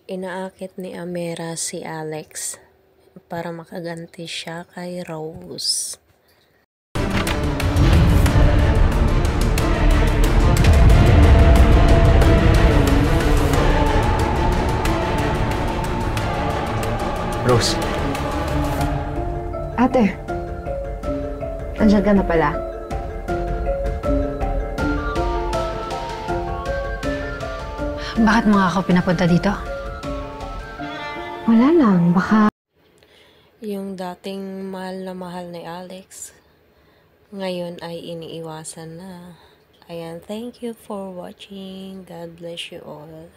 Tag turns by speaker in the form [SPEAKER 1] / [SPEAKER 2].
[SPEAKER 1] Inaakit ni Amira si Alex para makaganti siya kay Rose.
[SPEAKER 2] Rose,
[SPEAKER 3] Ate, andyan ka na pala.
[SPEAKER 4] Bakit mo nga ako pinapunta dito?
[SPEAKER 3] Wala lang, baka...
[SPEAKER 1] Yung dating mahal ni Alex, ngayon ay iniiwasan na. Ayan, thank you for watching. God bless you all.